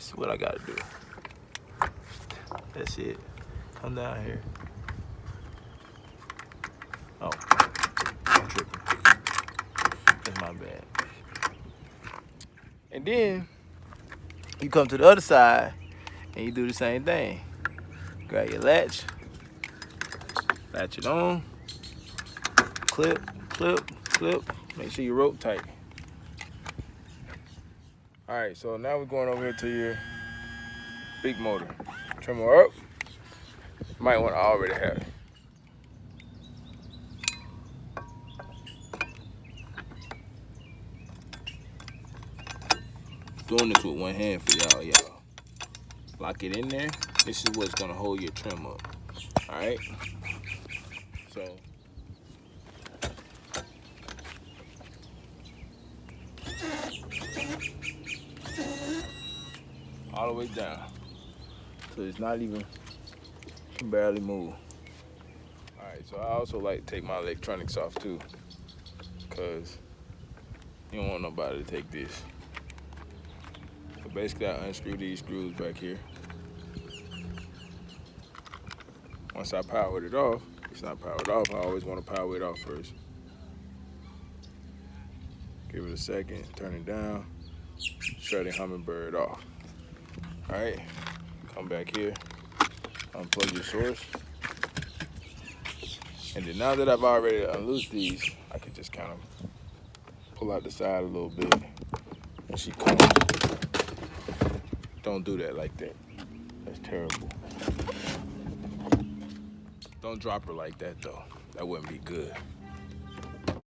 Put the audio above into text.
See what I gotta do. That's it. Come down here. Oh, I'm tripping. That's my bad. And then you come to the other side and you do the same thing. Grab your latch it on, clip, clip, clip. Make sure your rope tight. All right, so now we're going over here to your big motor. Trim her up. You might want to already have it. Doing this with one hand for y'all. Lock it in there. This is what's gonna hold your trim up. All right. So. All the way down. So it's not even, can barely move. All right, so I also like to take my electronics off too, because you don't want nobody to take this. So basically I unscrew these screws back here. Once I powered it off, it's not powered off, I always want to power it off first. Give it a second, turn it down, shut the Humminbird off. All right, come back here, unplug your source. And then now that I've already unloosed these, I can just kind of pull out the side a little bit and she comes. Don't do that like that. That's terrible. Don't drop her like that though. That wouldn't be good.